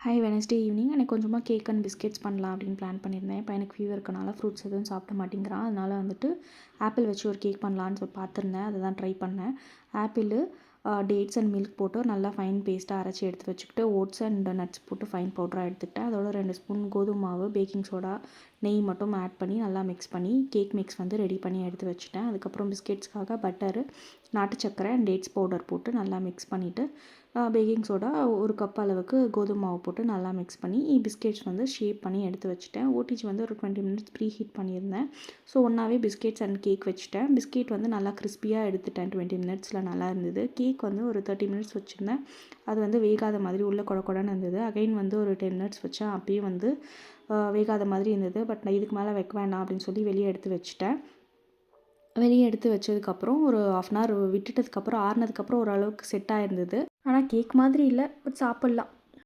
Hi Wednesday evening எனக்கு கொஞ்சமாக cake and biscuits பண்ணலாம் அப்படின்னு பிளான் பண்ணியிருந்தேன். இப்போ எனக்கு ஃபீவர் இருக்கனால ஃப்ரூட்ஸ் எதுவும் சாப்பிட மாட்டேங்கிறான். அதனால் வந்துட்டு ஆப்பிள் வச்சு ஒரு கேக் பண்ணலான்னு பார்த்துருந்தேன். அதை தான் ட்ரை பண்ணேன். ஆப்பிளு, டேட்ஸ் அண்ட் மில்க் போட்டு நல்லா ஃபைன் பேஸ்ட்டாக அரைச்சி எடுத்து வச்சுக்கிட்டு, ஓட்ஸ் அண்ட் நட்ஸ் போட்டு ஃபைன் பவுடராக எடுத்துக்கிட்டேன். அதோட 2 ஸ்பூன் கோதுமை மாவு, பேக்கிங் சோடா, நெய் மட்டும் ஆட் பண்ணி நல்லா மிக்ஸ் பண்ணி கேக் மிக்ஸ் வந்து ரெடி பண்ணி எடுத்து வச்சுட்டேன். அதுக்கப்புறம் பிஸ்கெட்ஸ்க்காக பட்டரு, நாட்டு சர்க்கரை அண்ட் டேட்ஸ் பவுடர் போட்டு நல்லா மிக்ஸ் பண்ணிவிட்டு, பேக்கிங் சோடா 1 கப் அளவுக்கு கோதுமை மாவு போட்டு நல்லா மிக்ஸ் பண்ணி பிஸ்கெட்ஸ் வந்து ஷேப் பண்ணி எடுத்து வச்சுட்டேன். ஓடிஜி வந்து ஒரு 20 மினிட்ஸ் ப்ரீ ஹீட் பண்ணியிருந்தேன். ஸோ ஒன்றாவே பிஸ்கெட்ஸ் அண்ட் கேக் வச்சுட்டேன். பிஸ்கெட் வந்து நல்லா கிறிஸ்பியாக எடுத்துட்டேன். 20 மினிட்ஸில் நல்லா இருந்தது. கேக் வந்து ஒரு 30 மினிட்ஸ் வச்சுருந்தேன். அது வந்து வேகாத மாதிரி உள்ள கொடன்னு இருந்தது. அகைன் வந்து ஒரு 10 மினிட்ஸ் வச்சேன். அப்பயும் வந்து வேகாத மாதிரி இருந்தது. பட் நான் இதுக்கு மேலே வைக்க வேண்டாம் அப்படின்னு சொல்லி வெளியே எடுத்து வச்சுட்டேன். வெளியே எடுத்து வச்சதுக்கப்புறம் ஒரு 1/2 விட்டுட்டதுக்கப்புறம் ஆறுனதுக்கப்புறம் ஓரளவுக்கு செட் ஆயிருந்தது. ஆனால் கேக் மாதிரி இல்லை, பட் சாப்பிட்லாம்.